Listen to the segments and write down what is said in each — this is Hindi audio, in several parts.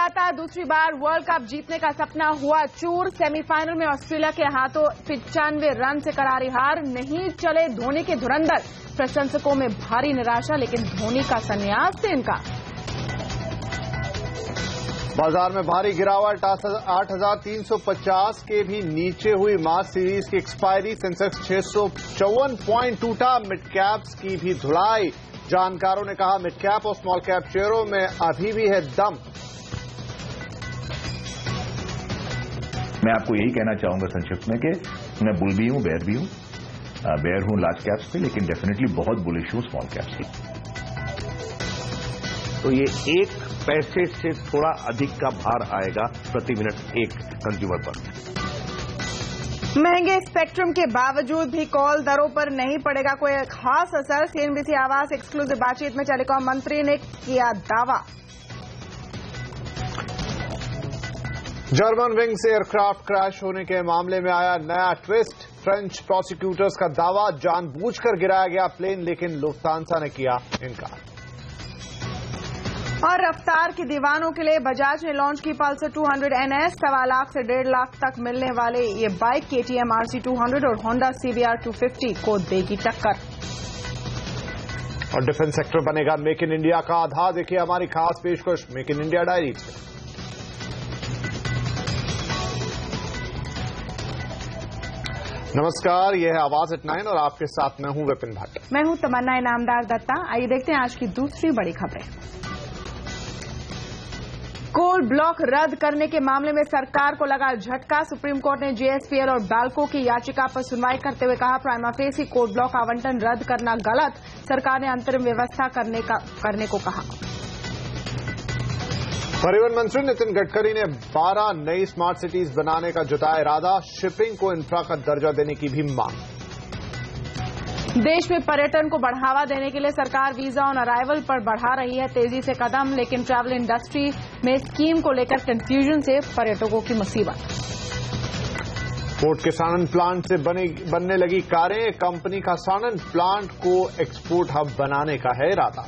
लगातार दूसरी बार वर्ल्ड कप जीतने का सपना हुआ चूर। सेमीफाइनल में ऑस्ट्रेलिया के हाथों 95 रन से करारी हार। नहीं चले धोनी के धुरंधर, प्रशंसकों में भारी निराशा, लेकिन धोनी का संन्यास से इनकार। बाजार में भारी गिरावट, 8,350 के भी नीचे हुई मार्च सीरीज की एक्सपायरी। सेंसेक्स 654 पॉइंट टूटा। मिड कैप्स की भी धुलाई। जानकारों ने कहा मिड कैप और स्मॉल कैप शेयरों में अभी भी है दम। मैं आपको यही कहना चाहूंगा संक्षिप्त में कि मैं बुल भी हूं, बेयर भी हूं। बेयर हूं लार्ज कैप्स पे, लेकिन डेफिनेटली बहुत बुलिश हूं स्मॉल कैप्स की। तो ये 1 पैसे से थोड़ा अधिक का भार आएगा प्रति मिनट एक कंज्यूमर पर। महंगे स्पेक्ट्रम के बावजूद भी कॉल दरों पर नहीं पड़ेगा कोई खास असर। सीएनबीसी आवास एक्सक्लूसिव बातचीत में टेलीकॉम मंत्री ने किया दावा। जर्मन विंग्स एयरक्राफ्ट क्रैश होने के मामले में आया नया ट्विस्ट। फ्रेंच प्रोसिक्यूटर्स का दावा, जानबूझकर गिराया गया प्लेन, लेकिन लुफ्तांसा ने किया इनकार। और रफ्तार के दीवानों के लिए बजाज ने लॉन्च की पल्सर 200 NS। 1.25 लाख से 1.5 लाख तक मिलने वाले ये बाइक KTM RC200 और होंडा CBR 250 को देगी टक्कर। और डिफेंस सेक्टर बनेगा मेक इन इंडिया का आधार। देखिए हमारी खास पेशकश मेक इन इंडिया डायरी। नमस्कार, यह है आवाज एट 9 और आपके साथ मैं हूं विपिन भाट। मैं हूं तमन्ना इनामदार दत्ता। आइए देखते हैं आज की दूसरी बड़ी खबरें। कोल ब्लॉक रद्द करने के मामले में सरकार को लगा झटका। सुप्रीम कोर्ट ने JSPL और बैल्को की याचिका पर सुनवाई करते हुए कहा, प्राइमा फेसी कोल ब्लॉक आवंटन रद्द करना गलत। सरकार ने अंतरिम व्यवस्था करने को कहा। परिवहन मंत्री नितिन गडकरी ने 12 नई स्मार्ट सिटीज बनाने का जताया इरादा। शिपिंग को इंफ्रा का दर्जा देने की भी मांग। देश में पर्यटन को बढ़ावा देने के लिए सरकार वीजा ऑन अराइवल पर बढ़ा रही है तेजी से कदम, लेकिन ट्रैवल इंडस्ट्री में स्कीम को लेकर कंफ्यूजन से पर्यटकों की मुसीबत। पोर्ट के सानन प्लांट से बनने लगी कारें। कंपनी का सानन प्लांट को एक्सपोर्ट हब बनाने का है इरादा।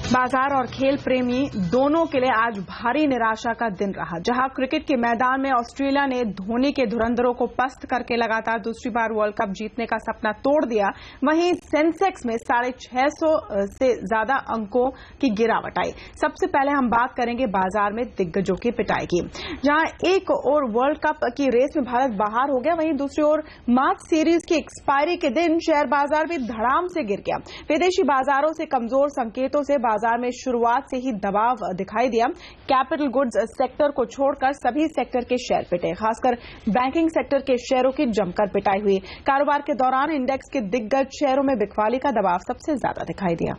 बाजार और खेल प्रेमी दोनों के लिए आज भारी निराशा का दिन रहा। जहां क्रिकेट के मैदान में ऑस्ट्रेलिया ने धोनी के धुरंधरों को पस्त करके लगातार दूसरी बार वर्ल्ड कप जीतने का सपना तोड़ दिया, वहीं सेंसेक्स में 650 से ज्यादा अंकों की गिरावट आई। सबसे पहले हम बात करेंगे बाजार में दिग्गजों की पिटाई की। जहां एक ओर वर्ल्ड कप की रेस में भारत बाहर हो गया, वहीं दूसरी ओर मार्च सीरीज की एक्सपायरी के दिन शेयर बाजार भी धड़ाम से गिर गया। विदेशी बाजारों से कमजोर संकेतों से बाजार में शुरुआत से ही दबाव दिखाई दिया। कैपिटल गुड्स सेक्टर को छोड़कर सभी सेक्टर के शेयर पिटे, खासकर बैंकिंग सेक्टर के शेयरों की जमकर पिटाई हुई। कारोबार के दौरान इंडेक्स के दिग्गज शेयरों में बिकवाली का दबाव सबसे ज्यादा दिखाई दिया।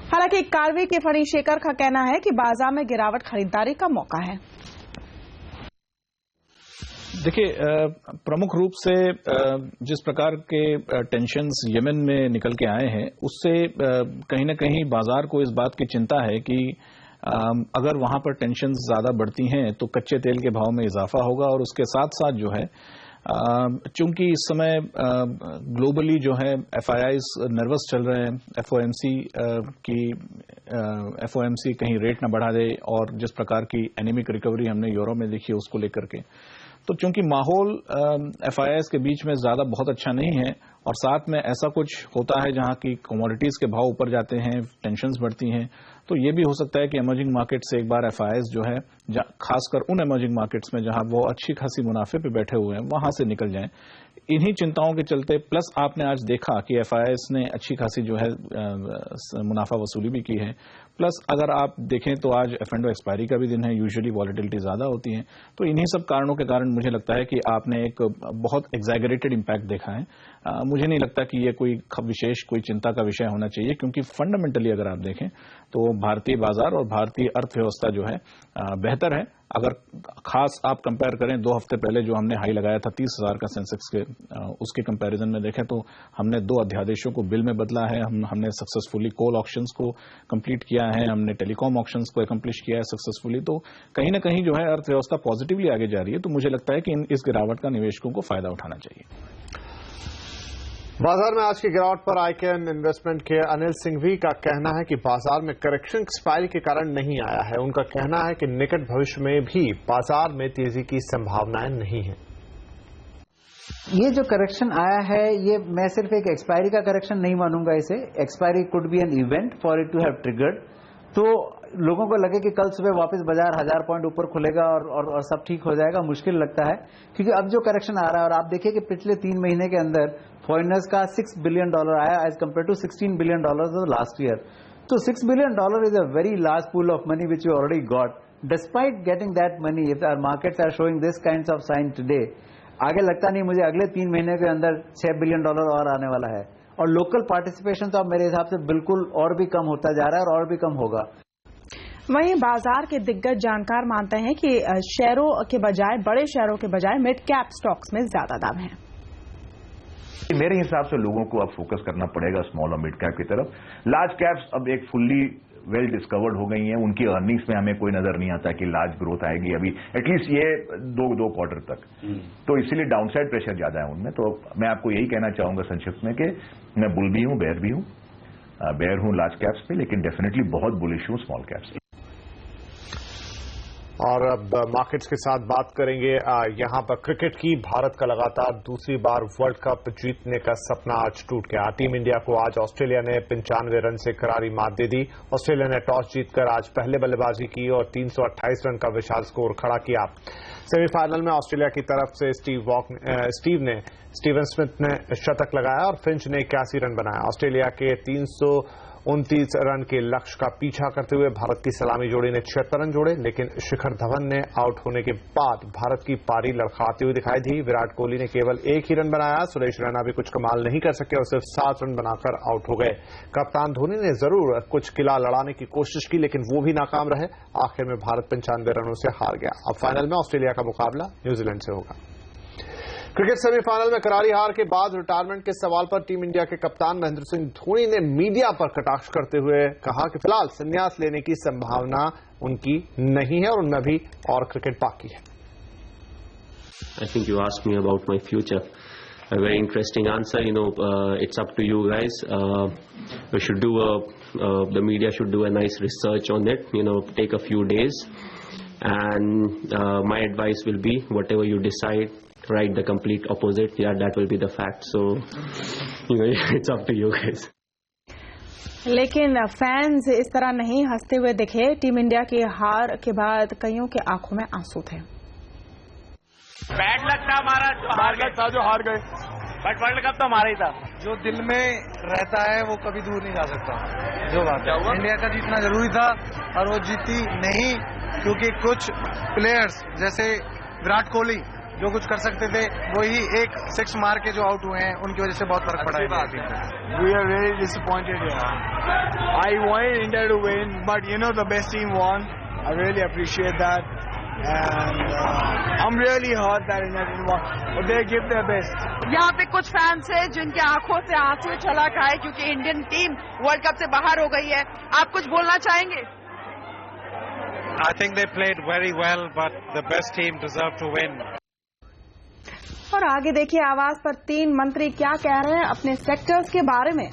हालांकि कार्वी के फणी शेखर का कहना है कि बाजार में गिरावट खरीदारी का मौका है। देखिए, प्रमुख रूप से जिस प्रकार के टेंशन्स यमन में निकल के आए हैं, उससे कहीं न कहीं बाजार को इस बात की चिंता है कि अगर वहां पर टेंशन्स ज्यादा बढ़ती हैं तो कच्चे तेल के भाव में इजाफा होगा। और उसके साथ साथ जो है, चूंकि इस समय ग्लोबली जो है FIIs नर्वस चल रहे हैं, FOMC कहीं रेट न बढ़ा दे, और जिस प्रकार की एनीमिक रिकवरी हमने यूरोप में देखी है उसको लेकर के, तो चूंकि माहौल FIIs के बीच में ज्यादा बहुत अच्छा नहीं है, और साथ में ऐसा कुछ होता है जहां की कमोडिटीज के भाव ऊपर जाते हैं, टेंशन्स बढ़ती हैं, तो ये भी हो सकता है कि इमर्जिंग मार्केट से एक बार FIIs जो है, खासकर उन इमर्जिंग मार्केट्स में जहां वो अच्छी खासी मुनाफे पे बैठे हुए हैं, वहां से निकल जाएं। इन्हीं चिंताओं के चलते, प्लस आपने आज देखा कि FIIs ने अच्छी खासी जो है मुनाफा वसूली भी की है। प्लस अगर आप देखें तो आज F&O एक्सपायरी का भी दिन है, यूजुअली वॉलेटिलिटी ज्यादा होती है। तो इन्हीं सब कारणों के कारण मुझे लगता है कि आपने एक बहुत एग्जैगरेटेड इम्पैक्ट देखा है। मुझे नहीं लगता कि ये कोई विशेष कोई चिंता का विषय होना चाहिए, क्योंकि फंडामेंटली अगर आप देखें तो भारतीय बाजार और भारतीय अर्थव्यवस्था जो है बेहतर है। अगर खास आप कंपेयर करें 2 हफ्ते पहले जो हमने हाई लगाया था 30,000 का सेंसेक्स के, उसके कंपैरिजन में देखें तो हमने 2 अध्यादेशों को बिल में बदला है। हमने सक्सेसफुली कोल ऑक्शंस को कंप्लीट किया है, हमने टेलीकॉम ऑक्शंस को एकम्प्लिश किया है सक्सेसफुली। तो कहीं ना कहीं जो है अर्थव्यवस्था पॉजिटिवली आगे जा रही है। तो मुझे लगता है कि इस गिरावट का निवेशकों को फायदा उठाना चाहिए। बाजार में आज की गिरावट पर आईकेन इन्वेस्टमेंट के अनिल सिंघवी का कहना है कि बाजार में करेक्शन एक्सपायरी के कारण नहीं आया है। उनका कहना है कि निकट भविष्य में भी बाजार में तेजी की संभावनाएं नहीं है। ये जो करेक्शन आया है, ये मैं सिर्फ एक एक्सपायरी का करेक्शन नहीं मानूंगा इसे। Expiry could be an event for it to have triggered. तो लोगों को लगे कि कल सुबह वापस बाजार 1000 पॉइंट ऊपर खुलेगा और सब ठीक हो जाएगा, मुश्किल लगता है। क्योंकि अब जो करेक्शन आ रहा है, और आप देखिए कि पिछले 3 महीने के अंदर फॉरेनर्स का $6 बिलियन आया as compare to $16 billion last year. तो $6 billion is a very large pool of money which you already got. Despite getting that money, if our markets are showing this kinds of sign today, आगे लगता नहीं मुझे अगले 3 महीने के अंदर $6 बिलियन और आने वाला है। और लोकल पार्टिसिपेशन तो अब मेरे हिसाब से बिल्कुल और भी कम होता जा रहा है और भी कम होगा। वहीं बाजार के दिग्गज जानकार मानते हैं कि शेयरों के बजाय, बड़े शेयरों के बजाय मिड कैप स्टॉक्स में ज्यादा दाम है। मेरे हिसाब से लोगों को अब फोकस करना पड़ेगा स्मॉल और मिड कैप की तरफ। लार्ज कैप्स अब एक फुल्ली वेल डिस्कवर्ड हो गई हैं। उनकी अर्निंग्स में हमें कोई नजर नहीं आता कि लार्ज ग्रोथ आएगी अभी, एटलीस्ट ये दो क्वार्टर तक। तो इसीलिए डाउनसाइड प्रेशर ज्यादा है उनमें। तो मैं आपको यही कहना चाहूंगा संक्षिप्त में कि मैं बुल भी हूं, बेयर भी हूं। बेयर हूं लार्ज कैप्स पे, लेकिन डेफिनेटली बहुत बुलिश हूं स्मॉल कैप्स पे। और अब मार्केट्स के साथ बात करेंगे यहां पर क्रिकेट की। भारत का लगातार दूसरी बार वर्ल्ड कप जीतने का सपना आज टूट गया। टीम इंडिया को आज ऑस्ट्रेलिया ने 95 रन से करारी मात दे दी। ऑस्ट्रेलिया ने टॉस जीतकर आज पहले बल्लेबाजी की और 328 रन का विशाल स्कोर खड़ा किया। सेमीफाइनल में ऑस्ट्रेलिया की तरफ से स्टीवन स्मिथ ने शतक लगाया और फिंच ने 81 रन बनाया। ऑस्ट्रेलिया के 329 रन के लक्ष्य का पीछा करते हुए भारत की सलामी जोड़ी ने 76 रन जोड़े, लेकिन शिखर धवन ने आउट होने के बाद भारत की पारी लड़खड़ाती हुई दिखाई दी। विराट कोहली ने केवल 1 ही रन बनाया। सुरेश रैना भी कुछ कमाल नहीं कर सके और सिर्फ 7 रन बनाकर आउट हो गए। कप्तान धोनी ने जरूर कुछ किला लड़ाने की कोशिश की, लेकिन वो भी नाकाम रहे। आखिर में भारत 95 रनों से हार गया। अब फाइनल में ऑस्ट्रेलिया का मुकाबला न्यूजीलैंड से होगा। क्रिकेट सेमीफाइनल में करारी हार के बाद रिटायरमेंट के सवाल पर टीम इंडिया के कप्तान महेंद्र सिंह धोनी ने मीडिया पर कटाक्ष करते हुए कहा कि फिलहाल संन्यास लेने की संभावना उनकी नहीं है और उनमें भी और क्रिकेट बाकी है। I think you asked me about my future. A very interesting answer. It's up to you guys. We should do the media should do a nice research on it. Take a few days, and my advice will be whatever you decide, write the complete opposite. Yeah, that will be the fact. So, it's up to you guys. लेकिन फैंस इस तरह नहीं हंसते हुए दिखे। टीम इंडिया की हार के बाद कईयों के आंखों में आंसू थे। बैड लक था हमारा, जो हार गए, बट वर्ल्ड कप तो हमारा ही था। जो दिल में रहता है वो कभी दूर नहीं जा सकता। जो बात है, इंडिया का जीतना जरूरी था और वो जीती नहीं, क्योंकि कुछ प्लेयर्स जैसे विराट कोहली जो कुछ कर सकते थे वही एक 6 मार के जो आउट हुए हैं, उनकी वजह से बहुत फर्क पड़ा है। We are very disappointed here. I wanted India to win, but the best team won. I really appreciate that, and I'm really hurt that India didn't win, but they give their best. यहाँ पे कुछ फैंस हैं जिनके आंखों से आंसू छलक आए क्योंकि इंडियन टीम वर्ल्ड कप से बाहर हो गई है। आप कुछ बोलना चाहेंगे? I think they played very well, but the best team deserved to win. और आगे देखिए आवाज पर 3 मंत्री क्या कह रहे हैं अपने सेक्टर्स के बारे में।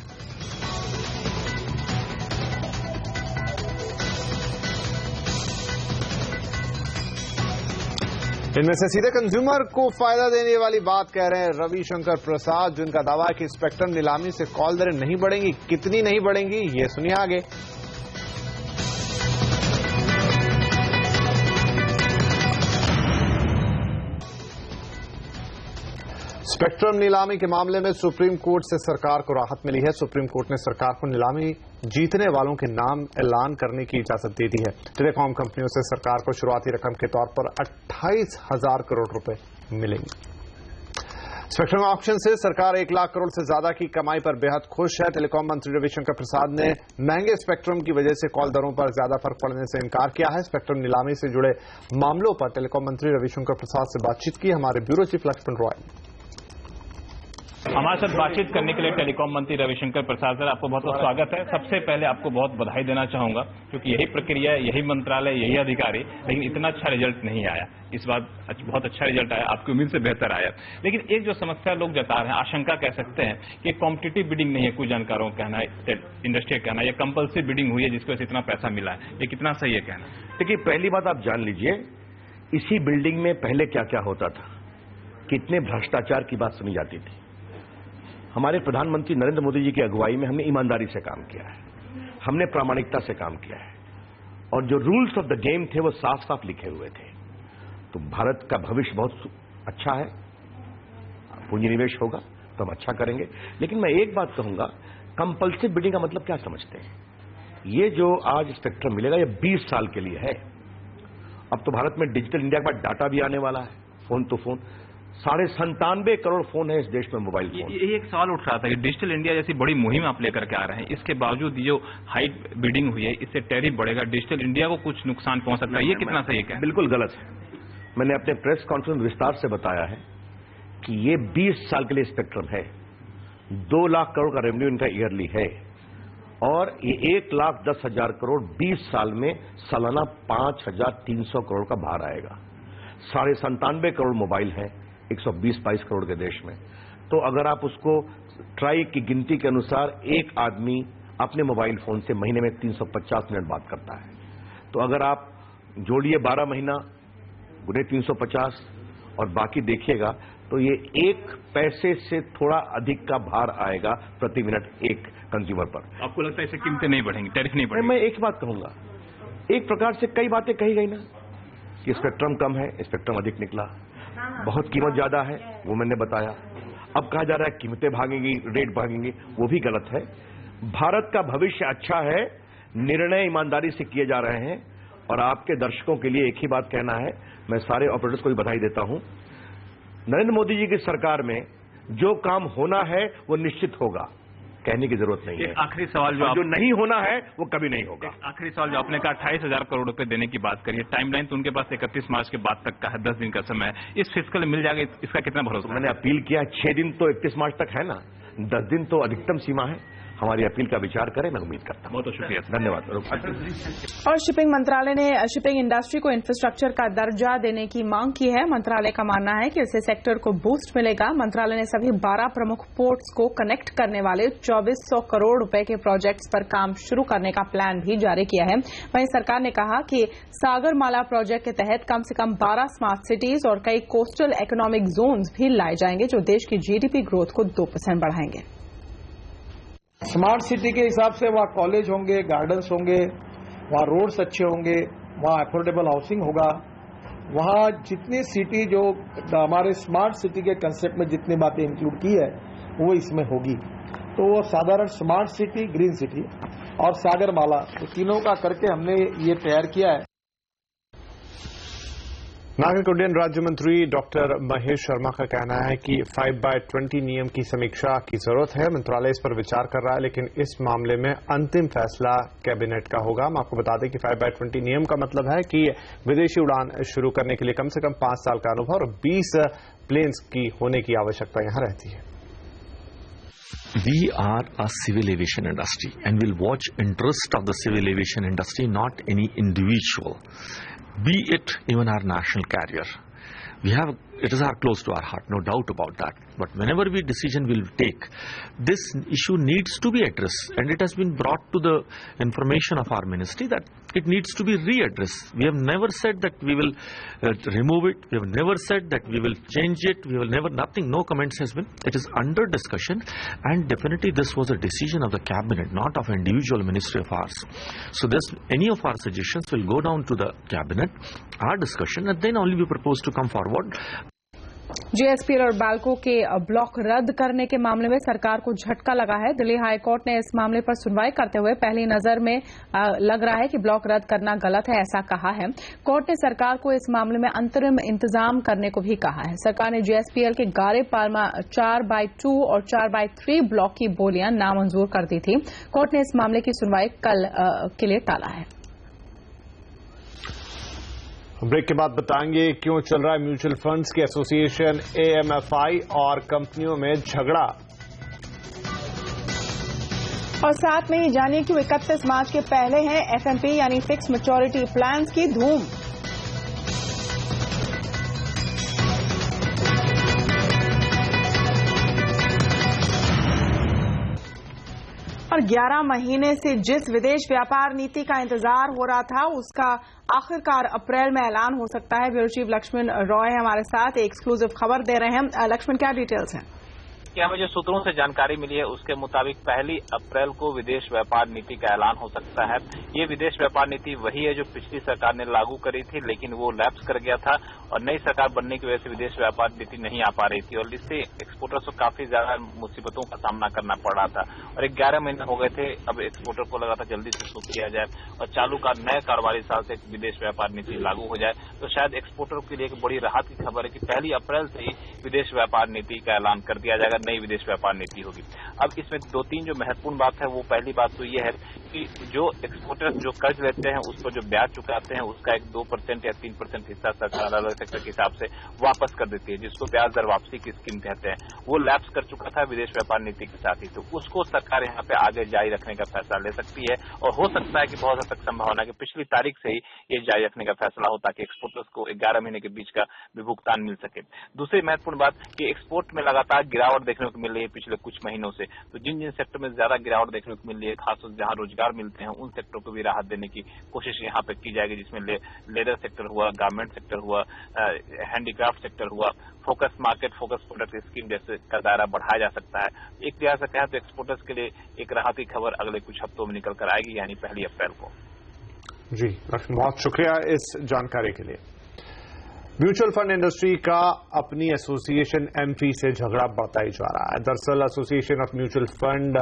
इनमें से सीधे कंज्यूमर को फायदा देने वाली बात कह रहे हैं रविशंकर प्रसाद, जिनका दावा है कि स्पेक्ट्रम नीलामी से कॉल दरें नहीं बढ़ेंगी। कितनी नहीं बढ़ेंगी ये सुनिए आगे। स्पेक्ट्रम नीलामी के मामले में सुप्रीम कोर्ट से सरकार को राहत मिली है। सुप्रीम कोर्ट ने सरकार को नीलामी जीतने वालों के नाम ऐलान करने की इजाजत दे दी है। टेलीकॉम कंपनियों से सरकार को शुरुआती रकम के तौर पर 28,000 करोड़ रुपए मिलेंगे। स्पेक्ट्रम ऑक्शन से सरकार 1 लाख करोड़ से ज्यादा की कमाई पर बेहद खुश है। टेलीकॉम मंत्री रविशंकर प्रसाद ने महंगे स्पेक्ट्रम की वजह से कॉल दरों पर ज्यादा फर्क पड़ने से इनकार किया है। स्पेक्ट्रम नीलामी से जुड़े मामलों पर टेलीकॉम मंत्री रविशंकर प्रसाद से बातचीत की हमारे ब्यूरो चीफ लक्ष्मण रॉय। हमारे साथ बातचीत करने के लिए टेलीकॉम मंत्री रविशंकर प्रसाद सर, आपको बहुत बहुत स्वागत है। सबसे पहले आपको बहुत बधाई देना चाहूंगा क्योंकि यही प्रक्रिया, यही मंत्रालय, यही अधिकारी, लेकिन इतना अच्छा रिजल्ट नहीं आया। इस बार बहुत अच्छा रिजल्ट आया, आपकी उम्मीद से बेहतर आया। लेकिन एक जो समस्या लोग जता रहे हैं, आशंका कह सकते हैं कि कॉम्पिटिटिव बिडिंग नहीं है, कुछ जानकारों का कहना है, इंडस्ट्री का कहना है, या कंपल्सरी बिडिंग हुई है जिसकी वजह से इतना पैसा मिला है। ये कितना सही है कहना? देखिए, पहली बात आप जान लीजिए, इसी बिल्डिंग में पहले क्या क्या होता था, कितने भ्रष्टाचार की बात सुनी जाती थी। हमारे प्रधानमंत्री नरेंद्र मोदी जी की अगुवाई में हमने ईमानदारी से काम किया है, हमने प्रामाणिकता से काम किया है, और जो रूल्स ऑफ द गेम थे वो साफ साफ लिखे हुए थे। तो भारत का भविष्य बहुत अच्छा है, पूंजी निवेश होगा तो हम अच्छा करेंगे। लेकिन मैं एक बात कहूंगा, कंपल्सिव बिडिंग का मतलब क्या समझते हैं? ये जो आज स्पेक्ट्रम मिलेगा ये 20 साल के लिए है। अब तो भारत में डिजिटल इंडिया के बाद डाटा भी आने वाला है, फोन तो फोन, 97.5 करोड़ फोन है इस देश में, मोबाइल फोन। ये एक सवाल उठ रहा था कि डिजिटल इंडिया जैसी बड़ी मुहिम आप लेकर के आ रहे हैं, इसके बावजूद जो हाइट बिडिंग हुई है इससे टैरिफ बढ़ेगा, डिजिटल इंडिया को कुछ नुकसान पहुंच सकता है, ये कितना सही है? बिल्कुल गलत है। मैंने अपने प्रेस कॉन्फ्रेंस में विस्तार से बताया है कि ये 20 साल के लिए स्पेक्ट्रम है, 2 लाख करोड़ का रेवेन्यू इनका ईयरली है, और ये 1,10,000 करोड़ 20 साल में सालाना 5,300 करोड़ का भार आएगा। 97.5 करोड़ मोबाइल है 120-22 करोड़ के देश में। तो अगर आप उसको ट्राई की गिनती के अनुसार, एक आदमी अपने मोबाइल फोन से महीने में 350 मिनट बात करता है, तो अगर आप जोड़िए 12 महीना गुने 350 और बाकी देखिएगा तो ये 1 पैसे से थोड़ा अधिक का भार आएगा प्रति मिनट एक कंज्यूमर पर। आपको लगता है इससे कीमतें नहीं बढ़ेंगी, टैरिफ नहीं बढ़ेगी? मैं एक बात कहूंगा, एक प्रकार से कई बातें कही गई ना कि स्पेक्ट्रम कम है, स्पेक्ट्रम अधिक निकला, बहुत कीमत ज्यादा है, वो मैंने बताया। अब कहा जा रहा है कीमतें भागेंगी, रेट भागेंगे, वो भी गलत है। भारत का भविष्य अच्छा है, निर्णय ईमानदारी से किए जा रहे हैं, और आपके दर्शकों के लिए एक ही बात कहना है, मैं सारे ऑपरेटर्स को भी बधाई देता हूं। नरेंद्र मोदी जी की सरकार में जो काम होना है वो निश्चित होगा, कहने की जरूरत नहीं है। आखिरी सवाल जो नहीं होना है वो कभी नहीं होगा। आखिरी सवाल जो आपने कहा 28,000 करोड़ रुपए देने की बात करिए, टाइमलाइन तो उनके पास 31 मार्च के बाद तक का है, 10 दिन का समय है, इस फिस्कल मिल जाएगा, इसका कितना भरोसा? मैंने अपील किया, 6 दिन तो 31 मार्च तक है ना, 10 दिन तो अधिकतम सीमा है। हमारी अपील का विचार करें, मैं उम्मीद करता हूं। बहुत शुक्रिया, धन्यवाद। और शिपिंग मंत्रालय ने शिपिंग इंडस्ट्री को इंफ्रास्ट्रक्चर का दर्जा देने की मांग की है। मंत्रालय का मानना है कि इससे सेक्टर को बूस्ट मिलेगा। मंत्रालय ने सभी 12 प्रमुख पोर्ट्स को कनेक्ट करने वाले 2400 करोड़ रुपए के प्रोजेक्ट्स पर काम शुरू करने का प्लान भी जारी किया है। वहीं सरकार ने कहा कि सागरमाला प्रोजेक्ट के तहत कम से कम 12 स्मार्ट सिटीज और कई कोस्टल इकोनॉमिक जोन्स भी लाए जाएंगे, जो देश की जीडीपी ग्रोथ को 2% बढ़ाएंगे। स्मार्ट सिटी के हिसाब से वहाँ कॉलेज होंगे, गार्डन्स होंगे, वहाँ रोड्स अच्छे होंगे, वहाँ अफोर्डेबल हाउसिंग होगा, वहाँ जितनी सिटी जो हमारे स्मार्ट सिटी के कंसेप्ट में जितनी बातें इंक्लूड की है वो इसमें होगी। तो वो साधारण स्मार्ट सिटी, ग्रीन सिटी और सागरमाला, तो तीनों का करके हमने ये तैयार किया है। नागरिक उड्डयन राज्य मंत्री डॉक्टर महेश शर्मा का कहना है कि 5/20 नियम की समीक्षा की जरूरत है। मंत्रालय इस पर विचार कर रहा है, लेकिन इस मामले में अंतिम फैसला कैबिनेट का होगा। हम आपको बता दें कि 5/20 नियम का मतलब है कि विदेशी उड़ान शुरू करने के लिए कम से कम 5 साल का अनुभव और 20 प्लेन्स की होने की आवश्यकता यहां रहती है। We are a civil aviation industry and will watch interest of the civil aviation industry, not any individual, be it even our national carrier. It is close to our heart, no doubt about that. But whenever decision will take, this issue needs to be addressed, and it has been brought to the information of our ministry that it needs to be readdressed. We have never said that we will remove it. We have never said that we will change it. We will never, nothing, no comments has been. It is under discussion, and definitely this was a decision of the cabinet, not of individual ministry of ours. So any of our suggestions will go down to the cabinet, our discussion, and then only we propose to come forward. GSPL और बाल्को के ब्लॉक रद्द करने के मामले में सरकार को झटका लगा है। दिल्ली हाईकोर्ट ने इस मामले पर सुनवाई करते हुए पहली नजर में लग रहा है कि ब्लॉक रद्द करना गलत है, ऐसा कहा है। कोर्ट ने सरकार को इस मामले में अंतरिम इंतजाम करने को भी कहा है। सरकार ने जीएसपीएल के गारे पालमा 4/2 और 4/3 ब्लॉक की बोलियां नामंजूर कर दी थी। कोर्ट ने इस मामले की सुनवाई कल के लिए टाला है। ब्रेक के बाद बताएंगे क्यों चल रहा है म्यूचुअल फंड्स के एसोसिएशन AMFI और कंपनियों में झगड़ा। और साथ में ही जानिए क्यों 31 मार्च के पहले हैं FMP यानी फिक्स मैच्योरिटी प्लान्स की धूम। और 11 महीने से जिस विदेश व्यापार नीति का इंतजार हो रहा था उसका आखिरकार अप्रैल में ऐलान हो सकता है। ब्यूरो चीफ लक्ष्मण रॉय हमारे साथ एक एक्सक्लूसिव खबर दे रहे हैं। लक्ष्मण, क्या डिटेल्स हैं? क्या मुझे सूत्रों से जानकारी मिली है उसके मुताबिक 1 अप्रैल को विदेश व्यापार नीति का ऐलान हो सकता है। ये विदेश व्यापार नीति वही है जो पिछली सरकार ने लागू करी थी, लेकिन वो लैप्स कर गया था और नई सरकार बनने की वजह से विदेश व्यापार नीति नहीं आ पा रही थी और इससे एक्सपोर्टर्स को काफी ज्यादा मुसीबतों का सामना करना पड़ रहा था। और 11 महीने हो गए थे, अब एक्सपोर्टर को लगा था जल्दी से शुरू किया जाए और चालू का नए कारोबारी साल से विदेश व्यापार नीति लागू हो जाए तो शायद एक्सपोर्टर के लिए एक बड़ी राहत की खबर है कि 1 अप्रैल से ही विदेश व्यापार नीति का ऐलान कर दिया जाएगा, नई विदेश व्यापार नीति होगी। अब इसमें 2-3 जो महत्वपूर्ण बात है, वो पहली बात तो ये है कि जो एक्सपोर्टर्स जो कर्ज लेते हैं उस पर जो ब्याज चुकाते हैं उसका एक 2% या 3% हिस्सा सरकार अलग अलग सेक्टर के हिसाब से वापस कर देती है, जिसको ब्याज दर वापसी की स्कीम कहते हैं। वो लैप्स कर चुका था विदेश व्यापार नीति के साथ ही, तो उसको सरकार यहाँ पे आगे जारी रखने का फैसला ले सकती है और हो सकता है कि बहुत हद तक संभावना है कि पिछली तारीख से ही ये जारी रखने का फैसला हो ताकि एक्सपोर्टर्स को 11 महीने के बीच का भी भुगतान मिल सके। दूसरी महत्वपूर्ण बात कि एक्सपोर्ट में लगातार गिरावट देखने को मिल रही है पिछले कुछ महीनों से, तो जिन जिन सेक्टर में ज्यादा गिरावट देखने को मिल रही है, खासतौर से जहां रोजगार मिलते हैं उन सेक्टरों को भी राहत देने की कोशिश यहाँ पे की जाएगी, जिसमें लेदर सेक्टर हुआ, गारमेंट सेक्टर हुआ, हैंडीक्राफ्ट सेक्टर हुआ, focus market, focus product scheme जैसे का दायरा बढ़ाया जा सकता है। एक लिहाज से कहें तो एक्सपोर्टर्स के लिए एक राहत की खबर अगले कुछ हफ्तों में निकल कर आएगी, यानी 1 अप्रैल को। जी लक्ष्मण, बहुत शुक्रिया इस जानकारी के लिए। म्यूचुअल फंड इंडस्ट्री का अपनी एसोसिएशन MP से झगड़ा बढ़ता ही जा रहा है। दरअसल association of mutual fund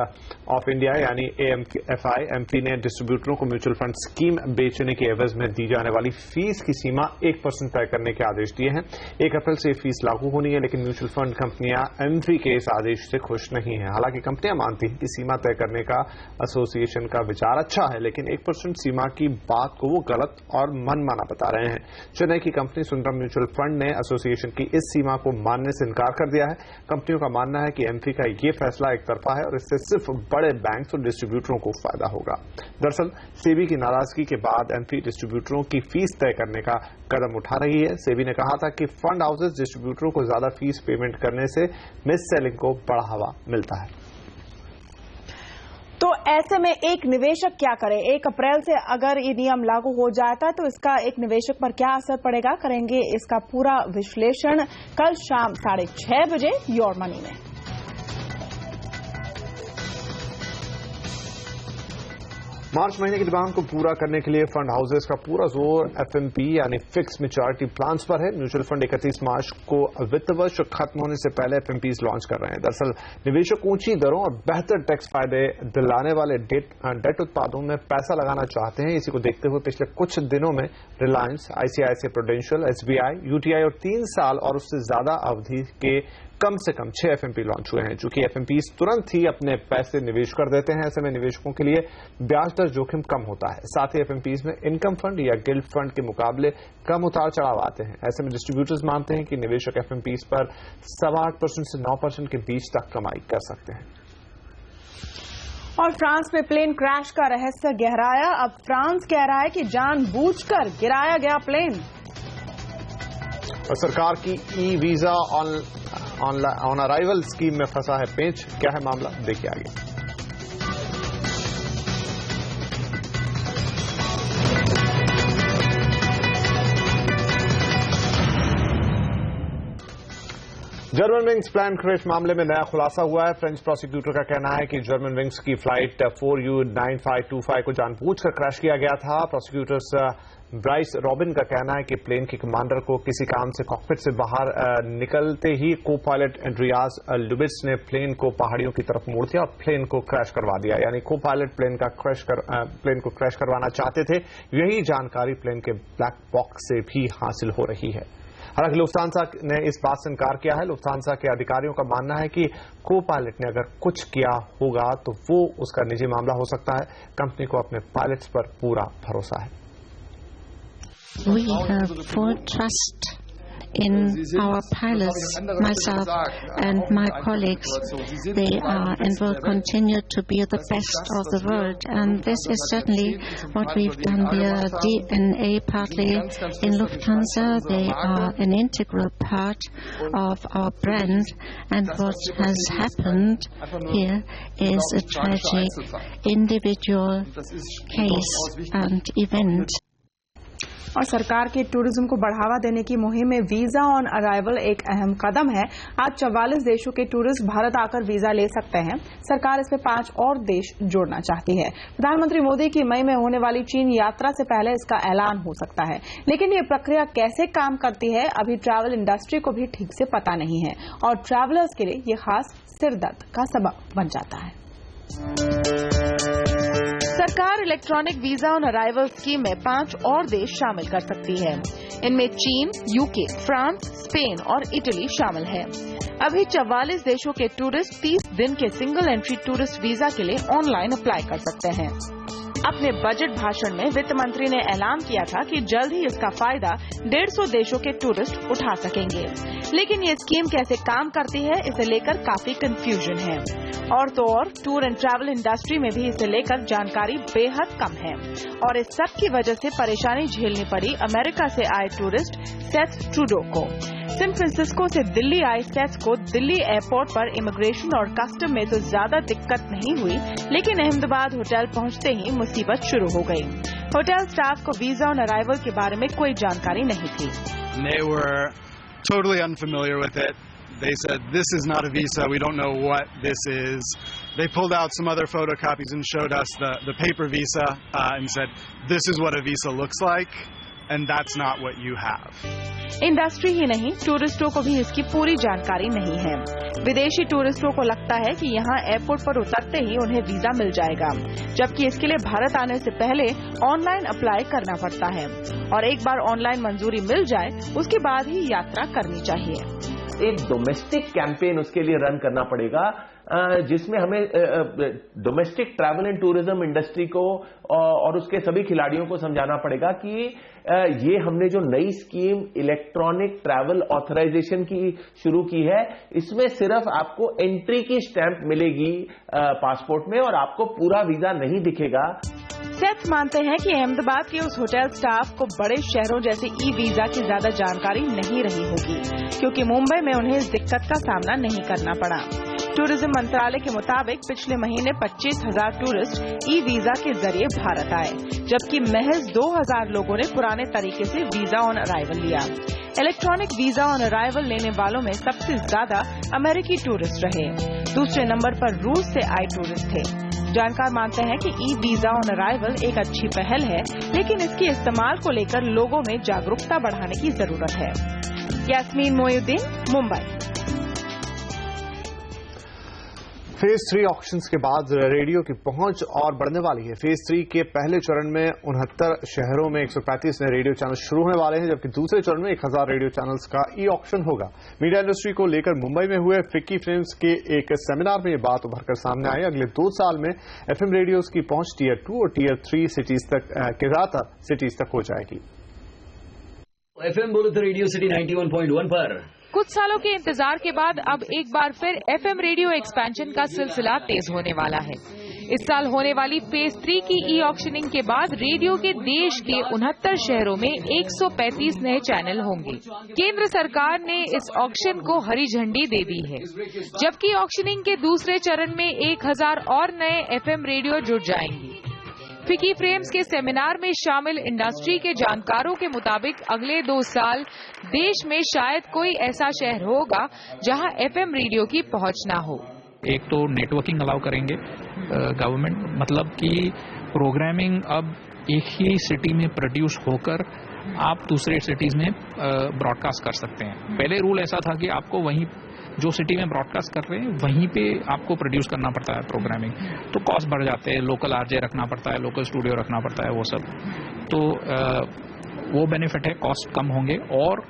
of India यानी AMFI MP ने डिस्ट्रीब्यूटरों को म्यूचुअल फंड स्कीम बेचने के एवज में दी जाने वाली फीस की सीमा 1% तय करने के आदेश दिए हैं। 1 अप्रैल से फीस लागू होनी है, लेकिन म्यूचुअल फंड कंपनियां MP के इस आदेश से खुश नहीं है। हालांकि कंपनियां मानती हैं कि सीमा तय करने का एसोसिएशन का विचार अच्छा है, लेकिन 1% सीमा की बात को वो गलत और मनमाना बता रहे हैं। चेन्नई की कंपनी सुंदरम म्यूचुअल फंड ने एसोसिएशन की इस सीमा को मानने से इनकार कर दिया है। कंपनियों का मानना है कि MP का ये फैसला एक तरफा है और इससे सिर्फ बड़े बैंक्स और डिस्ट्रीब्यूटरों को फायदा होगा। दरअसल सेबी की नाराजगी के बाद MP डिस्ट्रीब्यूटरों की फीस तय करने का कदम उठा रही है। सेबी ने कहा था कि फंड हाउसेस डिस्ट्रीब्यूटरों को ज्यादा फीस पेमेंट करने से मिस सेलिंग को बढ़ावा मिलता है। तो ऐसे में एक निवेशक क्या करे? 1 अप्रैल से अगर ये नियम लागू हो जाता है तो इसका एक निवेशक पर क्या असर पड़ेगा, करेंगे इसका पूरा विश्लेषण कल शाम 6:30 बजे योर मनी में। मार्च महीने की डिमांड को पूरा करने के लिए फंड हाउसेस का पूरा जोर FMP यानी फिक्स मैच्योरिटी प्लान्स पर है। म्यूचुअल फंड 31 मार्च को वित्त वर्ष खत्म होने से पहले FMPs लॉन्च कर रहे हैं। दरअसल निवेशक ऊंची दरों और बेहतर टैक्स फायदे दिलाने वाले डेट उत्पादों में पैसा लगाना चाहते हैं। इसी को देखते हुए पिछले कुछ दिनों में Reliance, ICICI prudential, SBI, UTI और 3 साल और उससे ज्यादा अवधि के कम से कम 6 FMP लॉन्च हुए हैं। चूंकि FMPs तुरंत ही अपने पैसे निवेश कर देते हैं, ऐसे में निवेशकों के लिए ब्याज दर जोखिम कम होता है। साथ ही FMPs में इनकम फंड या गिल्ड फंड के मुकाबले कम उतार चढ़ाव आते हैं। ऐसे में डिस्ट्रीब्यूटर्स मानते हैं कि निवेशक FMPs पर 8.25% से 9% के बीच तक कमाई कर सकते हैं। और फ्रांस में प्लेन क्रैश का रहस्य गहराया। अब फ्रांस कह रहा है कि जानबूझकर गिराया गया प्लेन। और सरकार की ई-वीजा ऑन अराइवल स्कीम में फंसा है पेंच। क्या है मामला, देखिए आगे। जर्मन विंग्स प्लान क्रैश मामले में नया खुलासा हुआ है। फ्रेंच प्रोसिक्यूटर का कहना है कि जर्मन विंग्स की फ्लाइट 4U9525 को जानबूझकर क्रैश किया गया था। प्रोसिक्यूटर्स ब्राइस रॉबिन का कहना है कि प्लेन के कमांडर को किसी काम से कॉकपिट से बाहर निकलते ही को पायलट एंड्रियास लुबिट्स ने प्लेन को पहाड़ियों की तरफ मोड़ दिया और प्लेन को क्रैश करवा दिया। यानी को पायलट प्लेन को क्रैश करवाना चाहते थे। यही जानकारी प्लेन के ब्लैक बॉक्स से भी हासिल हो रही है। हालांकि लुफ्तांसा ने इस बात से इनकार किया है। लुफ्तांसा के अधिकारियों का मानना है कि को पायलट ने अगर कुछ किया होगा तो वो उसका निजी मामला हो सकता है। कंपनी को अपने पायलट्स पर पूरा भरोसा है। We have full trust in our pilots, myself and my colleagues. They are and will continue to be the best of the world, and this is certainly what we've done via DNA, partly in Lufthansa. They are an integral part of our brand, and what has happened here is a tragic individual case and event. और सरकार के टूरिज्म को बढ़ावा देने की मुहिम में वीजा ऑन अराइवल एक अहम कदम है। आज 44 देशों के टूरिस्ट भारत आकर वीजा ले सकते हैं। सरकार इसमें 5 और देश जोड़ना चाहती है। प्रधानमंत्री मोदी की मई में होने वाली चीन यात्रा से पहले इसका ऐलान हो सकता है, लेकिन ये प्रक्रिया कैसे काम करती है अभी ट्रैवल इंडस्ट्री को भी ठीक से पता नहीं है और ट्रैवलर्स के लिए ये खास सिरदर्द का सबब बन जाता है। सरकार electronic visa on arrival scheme में 5 और देश शामिल कर सकती है। इनमें चीन, यूके, फ्रांस, स्पेन और इटली शामिल हैं। अभी 44 देशों के टूरिस्ट 30 दिन के सिंगल एंट्री टूरिस्ट वीजा के लिए ऑनलाइन अप्लाई कर सकते हैं। अपने बजट भाषण में वित्त मंत्री ने ऐलान किया था कि जल्द ही इसका फायदा 150 देशों के टूरिस्ट उठा सकेंगे, लेकिन ये स्कीम कैसे काम करती है इसे लेकर काफी कंफ्यूजन है। और तो और टूर एंड ट्रैवल इंडस्ट्री में भी इसे लेकर जानकारी बेहद कम है और इस सब की वजह से परेशानी झेलनी पड़ी अमेरिका से आए टूरिस्ट सेथ ट्रूडो को। सैन फ्रांसिस्को से दिल्ली आए सेथ को दिल्ली एयरपोर्ट पर इमिग्रेशन और कस्टम में तो ज्यादा दिक्कत नहीं हुई, लेकिन अहमदाबाद होटल पहुंचते ही मुसीबत शुरू हो गई। होटल स्टाफ को वीजा ऑन अराइवल के बारे में कोई जानकारी नहीं थी। They were totally unfamiliar with it. They said, this is not a visa, we don't know what this is. They pulled out some other photocopies and showed us the paper visa and said, this is what a visa looks like, and that's not what you have. Industry ही नहीं, टूरिस्टों को भी इसकी पूरी जानकारी नहीं है। विदेशी टूरिस्टों को लगता है कि यहाँ एयरपोर्ट पर उतरते ही उन्हें वीजा मिल जाएगा, जबकि इसके लिए भारत आने से पहले ऑनलाइन अप्लाई करना पड़ता है और एक बार ऑनलाइन मंजूरी मिल जाए उसके बाद ही यात्रा करनी चाहिए। एक डोमेस्टिक कैंपेन उसके लिए रन करना पड़ेगा, जिसमें हमें domestic travel and tourism industry को और उसके सभी खिलाड़ियों को समझाना पड़ेगा कि ये हमने जो नई स्कीम इलेक्ट्रॉनिक ट्रैवल ऑथराइजेशन की शुरू की है, इसमें सिर्फ आपको एंट्री की स्टैंप मिलेगी पासपोर्ट में और आपको पूरा वीजा नहीं दिखेगा। सेथ मानते हैं कि अहमदाबाद के उस होटल स्टाफ को बड़े शहरों जैसे ई वीजा की ज्यादा जानकारी नहीं रही होगी, क्योंकि मुंबई में उन्हें इस दिक्कत का सामना नहीं करना पड़ा। टूरिज्म मंत्रालय के मुताबिक पिछले महीने 25,000 टूरिस्ट ई वीजा के जरिए भारत आए, जबकि महज 2,000 लोगों ने पुराने तरीके से वीजा ऑन अराइवल लिया। इलेक्ट्रॉनिक वीजा ऑन अराइवल लेने वालों में सबसे ज्यादा अमेरिकी टूरिस्ट रहे, दूसरे नंबर पर रूस से आए टूरिस्ट थे। जानकार मानते हैं कि ई वीजा ऑन अराइवल एक अच्छी पहल है, लेकिन इसके इस्तेमाल को लेकर लोगों में जागरूकता बढ़ाने की जरूरत है। यास्मीन मोइनुद्दीन, मुंबई। फेज 3 ऑक्शंस के बाद रेडियो की पहुंच और बढ़ने वाली है। फेज 3 के पहले चरण में 69 शहरों में 135 नए रेडियो चैनल शुरू होने वाले हैं, जबकि दूसरे चरण में 1000 रेडियो चैनल्स का ई ऑक्शन होगा। मीडिया इंडस्ट्री को लेकर मुंबई में हुए फिक्की फ्रेम्स के एक सेमिनार में ये बात उभरकर सामने आई। अगले 2 साल में एफएम रेडियोज की पहुंच टियर 2 और टियर 3 सिटीज तक के ज्यादातर सिटीज तक हो जाएगी। एफएम बोलो तो रेडियो सिटी 91.1 पर। कुछ सालों के इंतजार के बाद अब एक बार फिर एफएम रेडियो एक्सपेंशन का सिलसिला तेज होने वाला है। इस साल होने वाली फेज 3 की ई ऑक्शनिंग के बाद रेडियो के देश के 69 शहरों में 135 नए चैनल होंगे। केंद्र सरकार ने इस ऑक्शन को हरी झंडी दे दी है, जबकि ऑक्शनिंग के दूसरे चरण में 1000 और नए एफएम रेडियो जुड़ जाएंगे। फिकी फ्रेम्स के सेमिनार में शामिल इंडस्ट्री के जानकारों के मुताबिक अगले 2 साल देश में शायद कोई ऐसा शहर होगा जहां एफएम रेडियो की पहुंच ना हो। एक तो नेटवर्किंग अलाउ करेंगे गवर्नमेंट, मतलब कि प्रोग्रामिंग अब एक ही सिटी में प्रोड्यूस होकर आप दूसरे सिटीज में ब्रॉडकास्ट कर सकते हैं। पहले रूल ऐसा था कि आपको वहीं जो सिटी में ब्रॉडकास्ट कर रहे हैं वहीं पे आपको प्रोड्यूस करना पड़ता है प्रोग्रामिंग, तो कॉस्ट बढ़ जाते हैं, लोकल आरजे रखना पड़ता है, लोकल स्टूडियो रखना पड़ता है, वो सब। तो वो बेनिफिट है, कॉस्ट कम होंगे और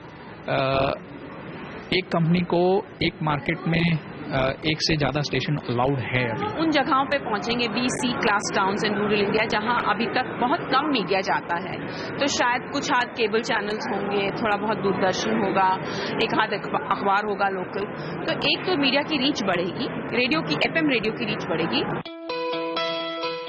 एक कंपनी को एक मार्केट में एक से ज़्यादा स्टेशन अलाउड है अभी। उन जगहों पे पहुंचेंगे BC class towns in rural India जहां अभी तक बहुत कम मीडिया जाता है, तो शायद कुछ हाथ केबल चैनल्स होंगे, थोड़ा बहुत दूरदर्शन होगा, एक हाथ अखबार होगा लोकल, तो एक तो मीडिया की रीच बढ़ेगी, रेडियो की FM रेडियो की रीच बढ़ेगी।